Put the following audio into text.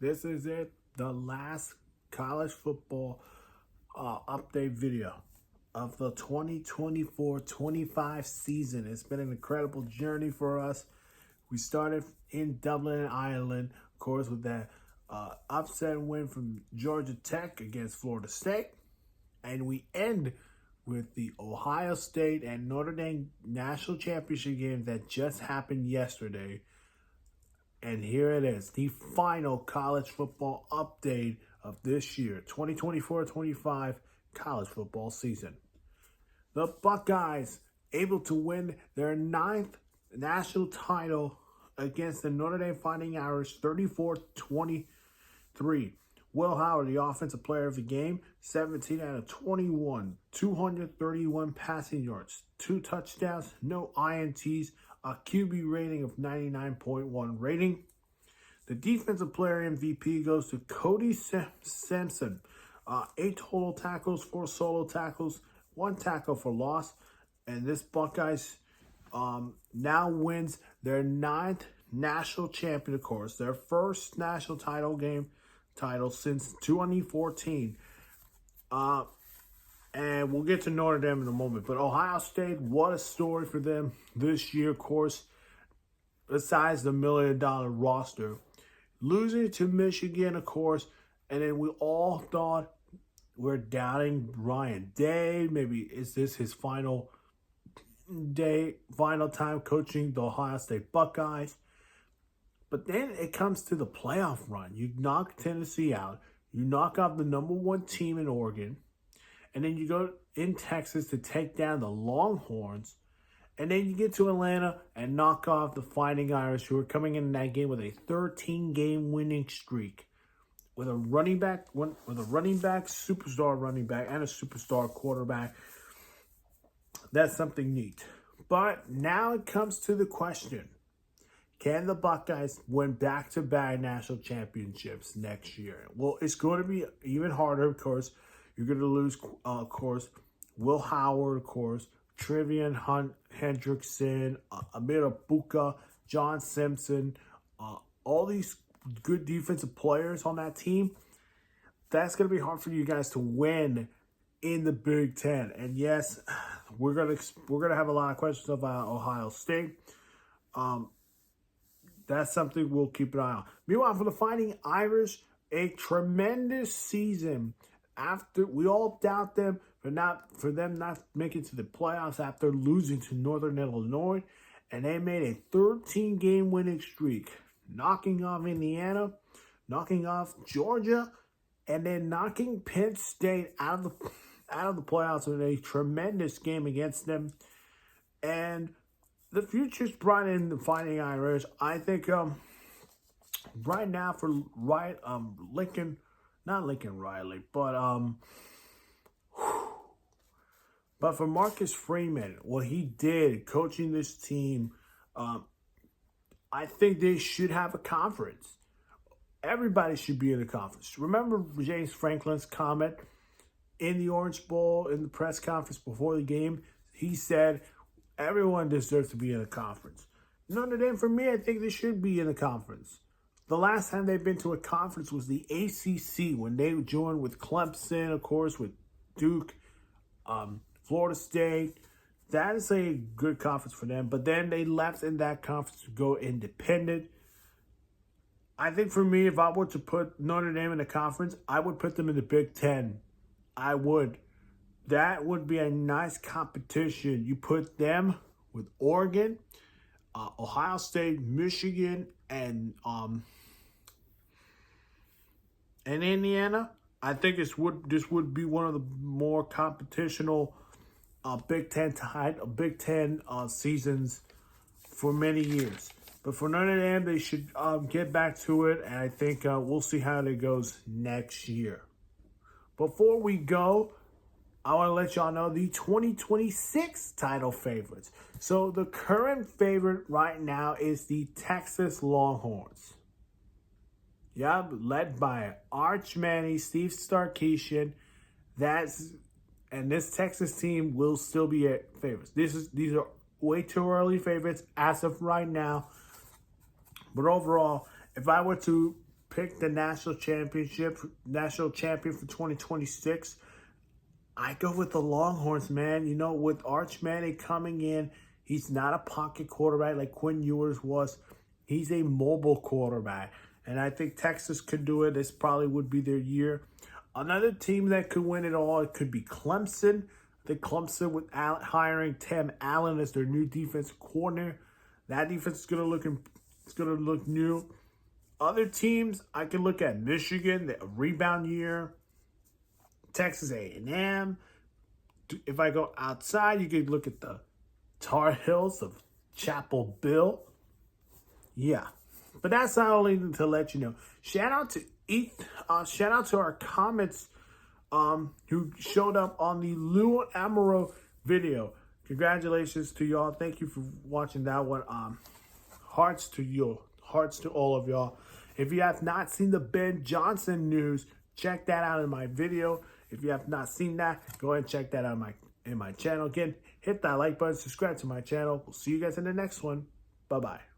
This is it, the last college football update video of the 2024-25 season. It's been an incredible journey for us. We started in Dublin, Ireland, of course, with that upset win from Georgia Tech against Florida State. And we end with the Ohio State and Notre Dame National Championship game that just happened yesterday. And here it is, the final college football update of this year, 2024-25 college football season. The Buckeyes able to win their 9th national title against the Notre Dame Fighting Irish, 34-23. Will Howard, the offensive player of the game, 17 out of 21, 231 passing yards, 2 touchdowns, no INTs, a QB rating of 99.1 rating. The defensive player MVP goes to Cody Sampson. 8 total tackles, 4 solo tackles, 1 tackle for loss. And this Buckeyes now wins their 9th national champion, of course, their first national title since 2014. And we'll get to Notre Dame in a moment. But Ohio State, what a story for them this year, of course, besides the $1 million roster. Losing to Michigan, of course, and then we all thought we're doubting Ryan Day. Maybe is this his final time coaching the Ohio State Buckeyes. But then it comes to the playoff run. You knock Tennessee out. You knock out the number 1 team in Oregon. And then you go in Texas to take down the Longhorns. And then you get to Atlanta and knock off the Fighting Irish, who are coming in that game with a 13-game winning streak. With a running back, superstar running back, and a superstar quarterback. That's something neat. But now it comes to the question. Can the Buckeyes win back-to-back national championships next year? Well, it's going to be even harder, of course. You're going to lose, of course, Will Howard, of course, Trevian Hendrickson, Amir Abuka, John Simpson, all these good defensive players on that team. That's going to be hard for you guys to win in the Big Ten. And yes, we're gonna have a lot of questions about Ohio State. That's something we'll keep an eye on. Meanwhile, for the Fighting Irish, a tremendous season. After we all doubt them for them not making to the playoffs after losing to Northern Illinois, and they made a 13-game winning streak, knocking off Indiana, knocking off Georgia, and then knocking Penn State out of the playoffs with a tremendous game against them. And the future's bright in the Fighting Irish. I think right now for Lincoln, not Lincoln Riley, but for Marcus Freeman, what he did coaching this team, I think they should have a conference. Everybody should be in a conference. Remember James Franklin's comment in the Orange Bowl, in the press conference before the game? He said, everyone deserves to be in a conference. Notre Dame, for me, I think they should be in a conference. The last time they've been to a conference was the ACC, when they joined with Clemson, of course, with Duke, Florida State. That is a good conference for them. But then they left in that conference to go independent. I think for me, if I were to put Notre Dame in a conference, I would put them in the Big Ten. I would. That would be a nice competition. You put them with Oregon, Ohio State, Michigan, and Indiana. I think this would be one of the more competitional Big Ten seasons for many years. But for Notre Dame, they should get back to it, and I think we'll see how it goes next year. Before we go, I want to let y'all know the 2026 title favorites. So the current favorite right now is the Texas Longhorns. Yeah, led by Arch Manning, Steve Sarkisian. And this Texas team will still be favorites. These are way too early favorites as of right now. But overall, if I were to pick the national champion for 2026, I go with the Longhorns, man. You know, with Arch Manning coming in, he's not a pocket quarterback like Quinn Ewers was. He's a mobile quarterback. And I think Texas could do it. This probably would be their year. Another team that could win it all, it could be Clemson. I think Clemson, with hiring Tim Allen as their new defensive coordinator, that defense is going to look new. Other teams, I can look at Michigan, the rebound year, Texas A&M. If I go outside, you could look at the Tar Heels of Chapel Hill. Yeah, but that's not only to let you know. Shout out to our comments who showed up on the Lou Amaro video. Congratulations to y'all. Thank you for watching that one. Hearts to all of y'all. If you have not seen the Ben Johnson news, check that out in my video. If you have not seen that, go ahead and check that out in my channel. Again, hit that like button, subscribe to my channel. We'll see you guys in the next one. Bye-bye.